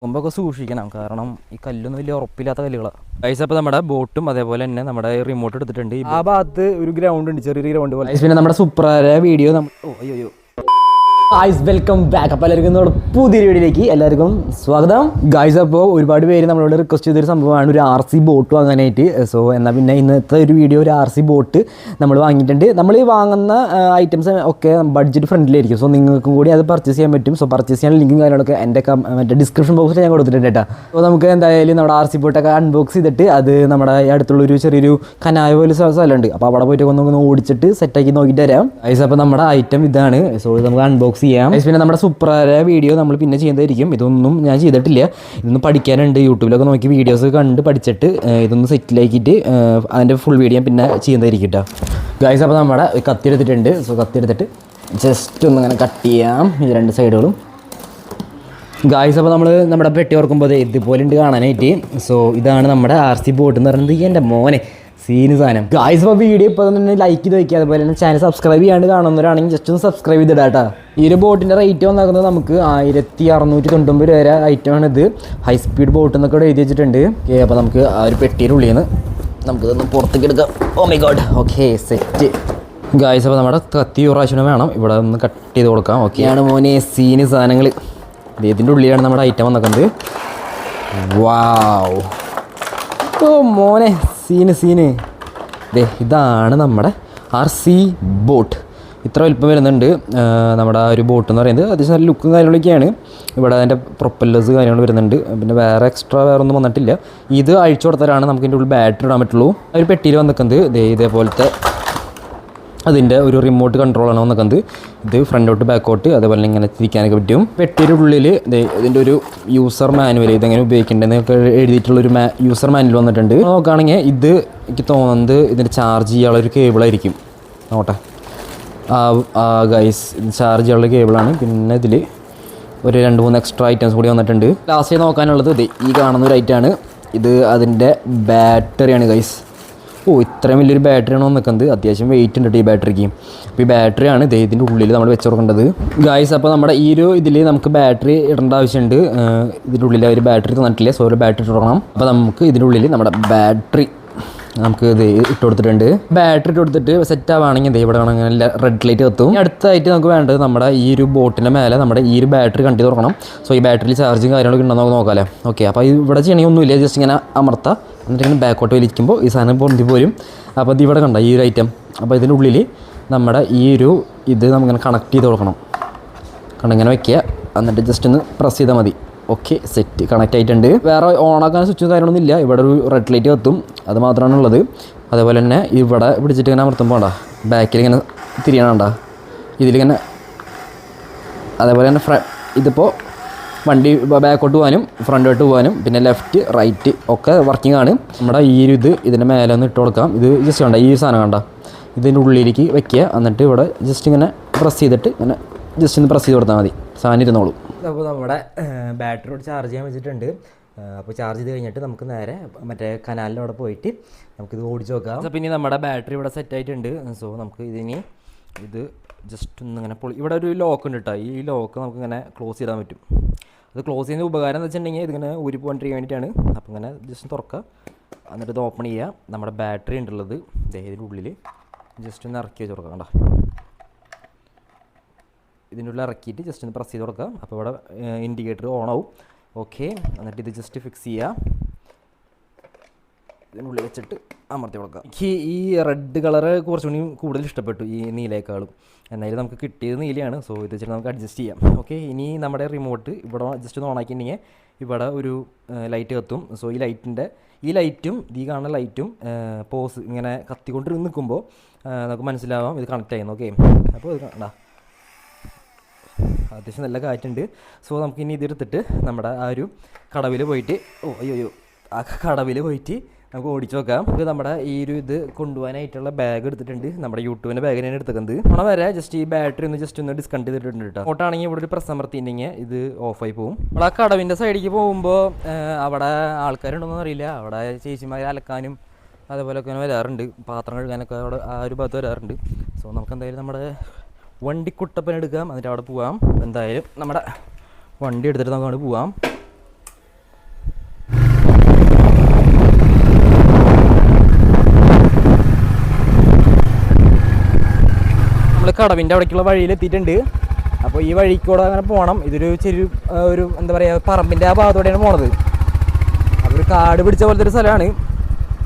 കൊമ്പൊക്കെ സൂക്ഷിക്കണം, കാരണം ഈ കല്ലൊന്നും വലിയ ഉറപ്പില്ലാത്ത കല്ലുകളാണ്. ഗൈസ് അപ്പോൾ നമ്മുടെ ബോട്ടും അതേപോലെ തന്നെ നമ്മുടെ റിമോട്ട് എടുത്തിട്ടുണ്ട്. ആ ഭാഗത്ത് ഒരു ഗ്രൗണ്ട് ഉണ്ട്, ചെറിയൊരു ഗ്രൗണ്ട് പോലെ. പിന്നെ നമ്മുടെ സൂപ്പറായ വീഡിയോ അയ്യോ ഗായ്സ് വെൽക്കം ബാക്ക്. അപ്പോൾ എല്ലാവർക്കും നമ്മുടെ പുതിയൊരു വീഡിയോയിലേക്ക് എല്ലാവർക്കും സ്വാഗതം. ഗായ്സ് അപ്പോൾ ഒരുപാട് പേര് നമ്മളോട് റിക്വസ്റ്റ് ചെയ്തൊരു സംഭവമാണ് ഒരു RC ബോട്ട് വാങ്ങാനായിട്ട്. സോ എന്നാൽ പിന്നെ ഇന്നത്തെ ഒരു വീഡിയോ ഒരു RC ബോട്ട് നമ്മൾ വാങ്ങിയിട്ടുണ്ട്. നമ്മൾ ഈ വാങ്ങുന്ന ഐറ്റംസ് ഒക്കെ ബഡ്ജറ്റ് ഫ്രണ്ട്ലിയായിരിക്കും. സോ നിങ്ങൾക്കും കൂടി അത് പർച്ചേസ് ചെയ്യാൻ പറ്റും. സോ പർച്ചേസ് ചെയ്യാൻ ലിങ്കും കാര്യങ്ങളൊക്കെ എൻ്റെ മറ്റേ ഡിസ്ക്രിപ്ഷൻ ബോക്സിൽ ഞാൻ കൊടുത്തിട്ടുണ്ട് കേട്ടോ. അപ്പോൾ നമുക്ക് എന്തായാലും നമ്മുടെ RC ബോട്ടൊക്കെ അൺബോക്സ് ചെയ്തിട്ട് അത് നമ്മുടെ അടുത്തുള്ളൊരു ചെറിയൊരു കനായ പോലെ സ്ഥലമുണ്ട്. അപ്പോൾ അവിടെ പോയിട്ട് ഒന്ന് ഓടിച്ചിട്ട് സെറ്റാക്കി നോക്കിയിട്ട് വരാം. ഗൈസ് അപ്പോൾ നമ്മുടെ ഐറ്റം ഇതാണ്. സോ ഇത് നമുക്ക് അൺബോക്സ് ചെയ്യാം. പിന്നെ നമ്മുടെ സൂപ്പറായ വീഡിയോ നമ്മൾ പിന്നെ ചെയ്യുന്നതായിരിക്കും. ഇതൊന്നും ഞാൻ ചെയ്തിട്ടില്ല, ഇതൊന്നും പഠിക്കാനുണ്ട്. യൂട്യൂബിലൊക്കെ നോക്കി വീഡിയോസ് കണ്ട് പഠിച്ചിട്ട് ഇതൊന്ന് സെറ്റിലാക്കിയിട്ട് അതിൻ്റെ ഫുൾ വീഡിയോ പിന്നെ ചെയ്യുന്നതായിരിക്കും കേട്ടോ. ഗൈസ് അപ്പോൾ നമ്മുടെ കത്തി എടുത്തിട്ടുണ്ട്. സോ കത്തി എടുത്തിട്ട് ജസ്റ്റ് ഒന്ന് ഇങ്ങനെ കട്ട് ചെയ്യാം ഈ രണ്ട് സൈഡുകളും. ഗായ്സ് അപ്പോൾ നമ്മൾ നമ്മുടെ പെട്ടി ഓർക്കുമ്പോൾ ഇതുപോലെ ഉണ്ട് കാണാനായിട്ട്. സോ ഇതാണ് നമ്മുടെ RC ബോട്ട് എന്ന് പറയുന്നത്. എൻ്റെ മോനെ സീന് സാധനം. ഗായ്സ് അപ്പോൾ വീഡിയോ ഇപ്പോൾ തന്നെ ലൈക്ക് ചെയ്ത് വയ്ക്കുക. അതുപോലെ തന്നെ ചാനൽ സബ്സ്ക്രൈബ് ചെയ്യാണ്ട് കാണുന്നവരാണെങ്കിൽ ജസ്റ്റ് ഒന്ന് സബ്സ്ക്രൈബ് ചെയ്തിടാം കേട്ടോ. ഈ ഒരു ബോട്ടിൻ്റെ റേറ്റ് വന്നിരിക്കുന്നത് നമുക്ക് 1690 രൂപ വരെ ഐറ്റമാണ് ഇത്. ഹൈ സ്പീഡ് ബോട്ട് എന്നൊക്കെ ഇവിടെ എഴുതി വെച്ചിട്ടുണ്ട്. ഓക്കെ അപ്പോൾ നമുക്ക് ആ ഒരു പെട്ടിയുടെ ഉള്ളിൽ നിന്ന് നമുക്കിതൊന്ന് പുറത്തേക്ക് എടുക്കാം. Oh my god. Okay set. Guys അപ്പോൾ നമ്മുടെ കത്തി പ്രാവശ്യം വേണം ഇവിടെ ഒന്ന് കട്ട് ചെയ്ത് കൊടുക്കാം. ഓക്കെയാണ് മോനെ സീന് സാധനങ്ങൾ. ഇതിൻ്റെ ഉള്ളിലാണ് നമ്മുടെ ഐറ്റം വന്നിരിക്കുന്നത്. വാവ്, ഓ മോനെ സീന്. ഇതാണ് നമ്മുടെ RC ബോട്ട്. ഇത്ര വലിപ്പം വരുന്നുണ്ട് നമ്മുടെ ആ ഒരു ബോട്ട് എന്ന് പറയുന്നത്. അത്യാവശ്യം നല്ല ലുക്കും കാര്യങ്ങളൊക്കെയാണ്. ഇവിടെ അതിൻ്റെ പ്രൊപ്പല്ലേഴ്സ് കാര്യങ്ങൾ വരുന്നുണ്ട്. പിന്നെ വേറെ എക്സ്ട്രാ വേറെ ഒന്നും വന്നിട്ടില്ല. ഇത് അഴിച്ചു കൊടുത്താലാണ് നമുക്ക് ഇതിൻ്റെ ഉള്ളിൽ ബാറ്ററി ഇടാൻ പറ്റുള്ളൂ. ആ ഒരു പെട്ടിയിൽ വന്നിരിക്കുന്നത് ഇതേപോലത്തെ അതിൻ്റെ ഒരു റിമോട്ട് കൺട്രോളാണ് വന്നിരിക്കുന്നത്. ഇത് ഫ്രണ്ടോട്ട് ബാക്കോട്ട് അതേപോലെ ഇങ്ങനെ തിരിക്കാനൊക്കെ പറ്റും. പെട്ടിയുടെ ഉള്ളിൽ ഇതിൻ്റെ ഒരു യൂസർ മാനുവൽ, ഇതെങ്ങനെ ഉപയോഗിക്കേണ്ടതെന്നൊക്കെ എഴുതിയിട്ടുള്ളൊരു യൂസർ മാനുവൽ വന്നിട്ടുണ്ട്. നോക്കുകയാണെങ്കിൽ ഇത് എനിക്ക് തോന്നുന്നത് ഇതിൻ്റെ ചാർജ് ചെയ്യാനുള്ള ഒരു കേബിളായിരിക്കും. നോട്ടെ ഗൈസ്, ഇത് ചാർജ് ചെയ്യാനുള്ള കേബിളാണ്. പിന്നെ ഇതിൽ ഒരു 2-3 എക്സ്ട്രാ ഐറ്റംസ് കൂടി വന്നിട്ടുണ്ട്. ലാസ്റ്റ് നോക്കാനുള്ളത് ഈ കാണുന്ന ഒരു ഐറ്റമാണ്. ഇത് അതിൻ്റെ ബാറ്ററിയാണ് ഗൈസ്. ഇത്രയും വലിയൊരു ബാറ്ററിയാണ് വന്നിരിക്കുന്നത്. അത്യാവശ്യം വെയിറ്റ് ഉണ്ട് ഈ ബാറ്ററിക്ക്. അപ്പോൾ ഈ ബാറ്ററിയാണ് ഇതിൻ്റെ ഉള്ളിൽ നമ്മൾ വെച്ച് കൊടുക്കേണ്ടത്. ഗായ്സ് അപ്പോൾ നമ്മുടെ ഈ ഒരു ഇതിൽ നമുക്ക് ബാറ്ററി ഇടേണ്ട ആവശ്യമുണ്ട്. ഇതിൻ്റെ ഉള്ളിൽ ഒരു ബാറ്ററി തന്നിട്ടില്ല. സോ ഒരു ബാറ്ററി ഇട്ട് കൊടുക്കണം. അപ്പോൾ നമുക്ക് ഇതിൻ്റെ ഉള്ളിൽ നമ്മുടെ ബാറ്ററി നമുക്ക് ഇത് ഇട്ട് കൊടുത്തിട്ടുണ്ട്. ബാറ്ററി ഇട്ട് കൊടുത്തിട്ട് സെറ്റ് ആവുകയാണെങ്കിൽ ഇവിടെ അങ്ങനെ റെഡ് ലൈറ്റ് എത്തും. അടുത്തായിട്ട് നമുക്ക് വേണ്ടത് നമ്മുടെ ഈ ഒരു ബോട്ടിൻ്റെ മേലെ നമ്മുടെ ഈ ഒരു ബാറ്ററി കണ്ടി തുറക്കണം. സോ ഈ ബാറ്ററിയിൽ ചാർജും കാര്യങ്ങളൊക്കെ ഉണ്ടോ നമുക്ക് നോക്കാമല്ലേ. ഓക്കെ അപ്പോൾ ഇവിടെ ചെയ്യണമെങ്കിൽ ഒന്നുമില്ല, ജസ്റ്റ് ഇങ്ങനെ അമർത്താം. എന്നിട്ട് ഇങ്ങനെ ബാക്കോട്ട് വലിക്കുമ്പോൾ ഈ സാധനം പൊന്തി പോരും. അപ്പോൾ ഇത് ഇവിടെ കണ്ട ഈ ഒരു ഐറ്റം. അപ്പോൾ ഇതിൻ്റെ ഉള്ളിൽ നമ്മുടെ ഈ ഒരു ഇത് നമുക്കിങ്ങനെ കണക്ട് ചെയ്ത് കൊടുക്കണം. ഇങ്ങനെ വയ്ക്കുക, എന്നിട്ട് ജസ്റ്റ് ഒന്ന് പ്രസ് ചെയ്താൽ മതി. ഓക്കെ സെറ്റ്, കണക്റ്റ് ആയിട്ടുണ്ട്. വേറെ ഓണാക്കാൻ സ്വിച്ചും കാര്യങ്ങളൊന്നും ഇല്ല. ഇവിടെ ഒരു റെഡ് ലൈറ്റ് കത്തും, അത് മാത്രമാണ് ഉള്ളത്. അതേപോലെ തന്നെ ഇവിടെ പിടിച്ചിട്ട് ഇങ്ങനെ അമർത്തുമ്പോൾ വേണ്ട ബാക്കിൽ ഇങ്ങനെ തിരിയണണ്ട ഇതിലിങ്ങനെ. അതേപോലെ തന്നെ ഇതിപ്പോൾ വണ്ടി ബാക്കോട്ട് പോകാനും ഫ്രണ്ടോട്ട് പോകാനും പിന്നെ ലെഫ്റ്റ് റൈറ്റ് ഒക്കെ വർക്കിംഗ് ആണ്. നമ്മുടെ ഈ ഒരു ഇതിൻ്റെ മേലെ ഒന്ന് ഇട്ട് കൊടുക്കാം. ഇത് ജസ്റ്റ് കണ്ട ഈ സാധനം കണ്ട ഇതിൻ്റെ ഉള്ളിലേക്ക് വെക്കുക. എന്നിട്ട് ഇവിടെ ജസ്റ്റ് ഇങ്ങനെ പ്രസ് ചെയ്തിട്ട് ഇങ്ങനെ ജസ്റ്റ് ഒന്ന് പ്രസ് ചെയ്ത് കൊടുത്താൽ മതി, സാധനം ഇരുന്നോളൂ. അപ്പോൾ നമ്മുടെ ബാറ്ററിയോട് ചാർജ് ചെയ്യാൻ വെച്ചിട്ടുണ്ട്. അപ്പോൾ ചാർജ് ചെയ്ത് കഴിഞ്ഞിട്ട് നമുക്ക് നേരെ മറ്റേ കനാലിൻ്റെ അവിടെ പോയിട്ട് നമുക്കിത് ഓടിച്ച് നോക്കാം. പിന്നെ നമ്മുടെ ബാറ്ററി ഇവിടെ സെറ്റ് ആയിട്ടുണ്ട്. സോ നമുക്ക് ഇത് ജസ്റ്റ് ഒന്നിങ്ങനെ ഇവിടെ ഒരു ലോക്ക് ഉണ്ട് കേട്ടോ. ഈ ലോക്ക് നമുക്കിങ്ങനെ ക്ലോസ് ചെയ്താൻ പറ്റും. അത് ക്ലോസ് ചെയ്യുന്ന ഉപകാരം എന്ന് വെച്ചിട്ടുണ്ടെങ്കിൽ ഇതിങ്ങനെ ഊരി പോകാണ്ടിരിക്കാൻ വേണ്ടിയിട്ടാണ്. അപ്പോൾ ഇങ്ങനെ ജസ്റ്റ് തുറക്കുക, എന്നിട്ട് ഇത് ഓപ്പൺ ചെയ്യുക. നമ്മുടെ ബാറ്ററി ഉണ്ടുള്ളത് ഇതിൻ്റെ ഉള്ളിൽ ജസ്റ്റ് ഒന്ന് ഇറക്കി വെച്ച് കൊടുക്കാം. കണ്ടോ, ഇതിൻ്റെ ഉള്ളിൽ ഇറക്കിയിട്ട് ജസ്റ്റ് ഒന്ന് പ്രസ് ചെയ്ത് കൊടുക്കുക. അപ്പോൾ ഇവിടെ ഇൻഡിക്കേറ്റർ ഓൺ ആവും. ഓക്കെ, എന്നിട്ട് ഇത് ജസ്റ്റ് ഫിക്സ് ചെയ്യുക. ഇതിനുള്ളിൽ വെച്ചിട്ട് അമർത്തി കൊടുക്കുക. എനിക്ക് ഈ റെഡ് കളറ് കുറച്ചുകൂടി കൂടുതൽ ഇഷ്ടപ്പെട്ടു ഈ നീലയേക്കാളും. എന്നാലും നമുക്ക് കിട്ടിയത് നീലയാണ്. സോ ഇത് വെച്ചിട്ട് നമുക്ക് അഡ്ജസ്റ്റ് ചെയ്യാം. ഓക്കെ, ഇനി നമ്മുടെ റിമോട്ട് ഇവിടെ ജസ്റ്റ് ഒന്ന് ഓണാക്കിയിട്ടുണ്ടെങ്കിൽ ഇവിടെ ഒരു ലൈറ്റ് കത്തും. സോ ഈ ലൈറ്റും ഈ കാണുന്ന ലൈറ്റും പോസ് ഇങ്ങനെ കത്തിക്കൊണ്ട് നിൽക്കുമ്പോൾ നമുക്ക് മനസ്സിലാവാം ഇത് കണക്റ്റ് ആയിരുന്നു. ഓക്കെ, അപ്പോൾ ഇത് കണ്ടാ അത്യാവശ്യം നല്ല കാറ്റുണ്ട്. സോ നമുക്കിനി ഇതെടുത്തിട്ട് നമ്മുടെ ആ ഒരു കടവിൽ പോയിട്ട് ആ കടവിൽ പോയിട്ട് നമുക്ക് ഓടിച്ച് നോക്കാം. നമുക്ക് നമ്മുടെ ഈ ഒരു ഇത് കൊണ്ടുപോകാനായിട്ടുള്ള ബാഗ് എടുത്തിട്ടുണ്ട്. നമ്മുടെ യൂട്യൂബിൻ്റെ ബാഗ് തന്നെയാണ് എടുക്കുന്നത്. അവിടെ വരെ ജസ്റ്റ് ഈ ബാറ്ററി ഒന്ന് ജസ്റ്റ് ഒന്ന് ഡിസ്കണക്ട് ചെയ്തിട്ടുണ്ട് കേട്ടോ. ഓട്ടാണെങ്കിൽ ഇവിടെ ഒരു പ്രസ് അമർത്തിയിട്ടുണ്ടെങ്കിൽ ഇത് ഓഫായി പോകും. നമ്മൾ ആ കടവിൻ്റെ സൈഡിലേക്ക് പോകുമ്പോൾ അവിടെ ആൾക്കാരുണ്ടോയെന്ന് അറിയില്ല. അവിടെ ചേച്ചിമാർ അലക്കാനും അതേപോലെയൊക്കെ വരാറുണ്ട്, പാത്രം കഴുകാനൊക്കെ അവിടെ ആ ഒരു ഭാഗത്ത് വരാറുണ്ട്. സോ നമുക്ക് എന്തായാലും നമ്മുടെ വണ്ടിക്കുട്ടപ്പന എടുക്കാം, എന്നിട്ട് അവിടെ പോവാം. എന്തായാലും നമ്മുടെ വണ്ടി എടുത്തിട്ട് നമുക്ക് അവിടെ പോവാം. നമ്മൾ കടവിൻ്റെ അവിടേക്കുള്ള വഴിയിലെത്തിയിട്ടുണ്ട്. അപ്പോൾ ഈ വഴിക്കൂടെ അങ്ങനെ പോകണം. ഇതൊരു ഒരു എന്താ പറയുക, പറമ്പിൻ്റെ ആ ഭാഗത്തോടെയാണ് പോണത്. അപ്പോൾ ഒരു കാട് പിടിച്ച പോലത്തെ ഒരു സ്ഥലമാണ്,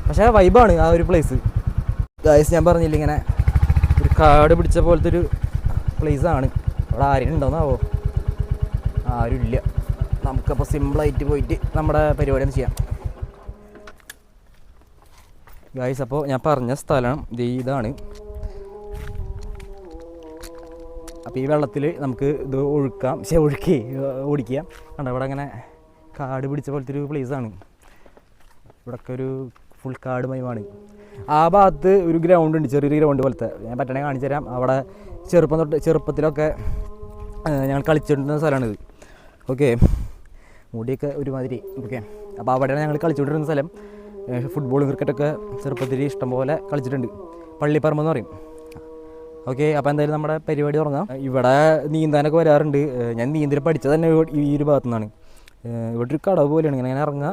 പക്ഷേ വൈബാണ് ആ ഒരു പ്ലേസ്. ഗായ്സ് ഞാൻ പറഞ്ഞില്ല, ഇങ്ങനെ ഒരു കാട് പിടിച്ച പോലത്തെ ഒരു പ്ലേസാണ്. അവിടെ ആരെയും ഉണ്ടോന്നാവോ? ആരുമില്ല. നമുക്കപ്പോൾ സിമ്പിളായിട്ട് പോയിട്ട് നമ്മുടെ പരിപാടി ഒന്ന് ചെയ്യാം. ഗായ്സ് അപ്പോൾ ഞാൻ പറഞ്ഞ സ്ഥലം ഇതാണ്. അപ്പോൾ ഈ വെള്ളത്തിൽ നമുക്ക് ഇത് ഓടിക്കുക. കണ്ടോ, ഇവിടെ അങ്ങനെ കാട് പിടിച്ച പോലത്തെ ഒരു പ്ലേസാണ്. ഇവിടെയൊക്കെ ഒരു ഫുൾ കാട് മയമാണ്. ആ ഭാഗത്ത് ഒരു ഗ്രൗണ്ട് ഉണ്ട്, ചെറിയൊരു ഗ്രൗണ്ട് പോലത്തെ. ഞാൻ പറ്റണേ കാണിച്ചു തരാം. അവിടെ ചെറുപ്പത്തിലൊക്കെ ഞങ്ങൾ കളിച്ചിട്ടുണ്ടെന്ന സ്ഥലമാണിത്. ഓക്കെ, മുടിയൊക്കെ ഒരുമാതിരി. ഓക്കെ, അപ്പോൾ അവിടെയാണ് ഞങ്ങൾ കളിച്ചുകൊണ്ടിരുന്ന സ്ഥലം. ഫുട്ബോൾ ക്രിക്കറ്റൊക്കെ ചെറുപ്പത്തിൽ ഇഷ്ടംപോലെ കളിച്ചിട്ടുണ്ട്. പള്ളിപ്പറമ്പെന്ന് പറയും. ഓക്കെ, അപ്പോൾ എന്തായാലും നമ്മുടെ പരിപാടി തുടങ്ങാം. ഇവിടെ നീന്താനൊക്കെ വരാറുണ്ട്. ഞാൻ നീന്തൽ പഠിച്ചത് തന്നെ ഈ ഒരു ഭാഗത്തു നിന്നാണ്. ഇവിടെ ഒരു കടവ് പോലെയാണ്, ഇങ്ങനെ ഇറങ്ങുക,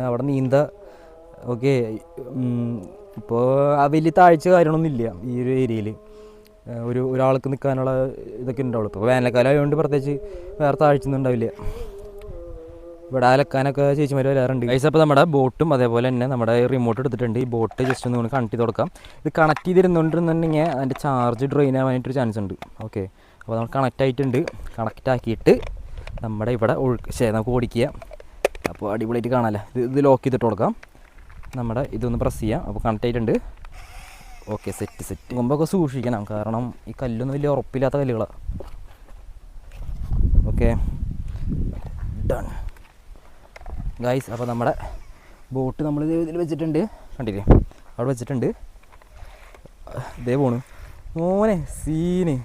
അവിടെ നീന്തുക. ഓക്കെ, ഇപ്പോൾ ആ വലിയ താഴ്ച കാര്യങ്ങളൊന്നുമില്ല ഈ ഒരു ഏരിയയിൽ. ഒരാൾക്ക് നിൽക്കാനുള്ള ഇതൊക്കെ ഉണ്ടാവുള്ളൂ. ഇപ്പോൾ വേനൽക്കാലം ആയതുകൊണ്ട് പ്രത്യേകിച്ച് വേറെ താഴ്ചയൊന്നും ഉണ്ടാവില്ല. ഇവിടെ അലക്കാനൊക്കെ ചേച്ചിമാർ വരാറുണ്ട്. ഗൈസ് അപ്പോൾ നമ്മുടെ ബോട്ടും അതേപോലെ തന്നെ നമ്മുടെ റിമോട്ട് എടുത്തിട്ടുണ്ട്. ഈ ബോട്ട് ജസ്റ്റ് ഒന്ന് കണക്ട് ചെയ്ത് കൊടുക്കാം. ഇത് കണക്ട് ചെയ്തിരുന്നുകൊണ്ടിരുന്നുണ്ടെങ്കിൽ അതിൻ്റെ ചാർജ് ഡ്രെയിൻ ആവാനായിട്ടൊരു ചാൻസ് ഉണ്ട്. ഓക്കെ, അപ്പോൾ നമ്മൾ കണക്റ്റ് ആയിട്ടുണ്ട്. കണക്റ്റ് ആക്കിയിട്ട് നമ്മുടെ ഇവിടെ നമുക്ക് ഓടിക്കുക. അപ്പോൾ അടിപൊളിയായിട്ട് കാണാമല്ലോ. ഇത് ലോക്ക് ചെയ്തിട്ട് കൊടുക്കാം. നമ്മുടെ ഇതൊന്ന് പ്രസ് ചെയ്യാം. അപ്പോൾ കണക്റ്റ് ആയിട്ടുണ്ട്. ഓക്കെ, സെറ്റ് മുമ്പൊക്കെ സൂക്ഷിക്കണം, കാരണം ഈ കല്ലൊന്നും വലിയ ഉറപ്പില്ലാത്ത കല്ലുകളാണ്. Okay, done guys. അപ്പോൾ നമ്മുടെ ബോട്ട് നമ്മൾ ഇതിൽ വെച്ചിട്ടുണ്ട്, കണ്ടില്ലേ, അവിടെ വെച്ചിട്ടുണ്ട്. ഇതേ പോണു മോനെ, സീന്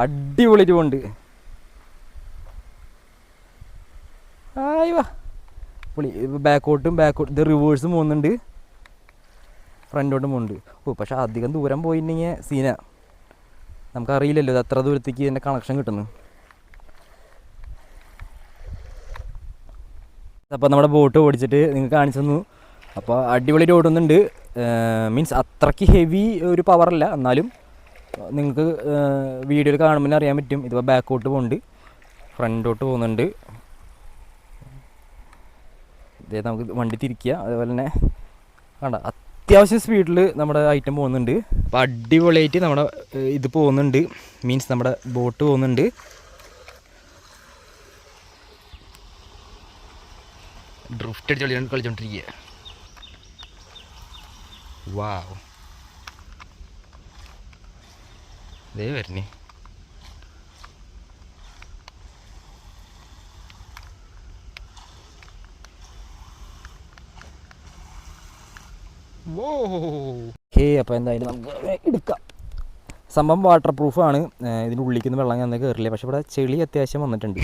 അടിപൊളിയിട്ട് പോണ്ട്. ആയി വാ പൊളി. ബാക്കോട്ടും ഇത് റിവേഴ്സും പോകുന്നുണ്ട്, ഫ്രണ്ടോട്ടും പോകുന്നുണ്ട്. ഓ, പക്ഷെ അധികം ദൂരം പോയിട്ടുണ്ടെങ്കിൽ സീന. നമുക്കറിയില്ലല്ലോ ഇത് എത്ര ദൂരത്തേക്ക് ഇതിൻ്റെ കണക്ഷൻ കിട്ടുന്നു. അപ്പോൾ നമ്മുടെ ബോട്ട് ഓടിച്ചിട്ട് നിങ്ങൾക്ക് കാണിച്ചു തന്നു. അപ്പോൾ അടിപൊളിയായിട്ട് ഓടുന്നുണ്ട്. മീൻസ് അത്രയ്ക്ക് ഹെവി ഒരു പവറല്ല, എന്നാലും നിങ്ങൾക്ക് വീഡിയോയിൽ കാണുമ്പോൾ അറിയാൻ പറ്റും. ഇതിപ്പോൾ ബാക്കോട്ട് പോകുന്നുണ്ട്, ഫ്രണ്ടോട്ട് പോകുന്നുണ്ട്. ഇതേ നമുക്ക് വണ്ടി തിരിക്കുക. അതേപോലെ തന്നെ വേണ്ട, അത്യാവശ്യം സ്പീഡിൽ നമ്മുടെ ഐറ്റം പോകുന്നുണ്ട്. അപ്പോൾ അടിപൊളിയായിട്ട് നമ്മുടെ ഇത് പോകുന്നുണ്ട്, മീൻസ് നമ്മുടെ ബോട്ട് പോകുന്നുണ്ട്. ഡ്രിഫ്റ്റ് അടിച്ച് കളിച്ചോണ്ടിരിക്കുക. വാവ്, ദേ വരണേ. അപ്പോൾ എന്തായാലും നമുക്ക് എടുക്കാം. സംഭവം വാട്ടർ പ്രൂഫാണ്. ഇതിൻ്റെ ഉള്ളിലേക്ക് വെള്ളം ഞാൻ കയറില്ല, പക്ഷെ ഇവിടെ ചെളി അത്യാവശ്യം വന്നിട്ടുണ്ട്.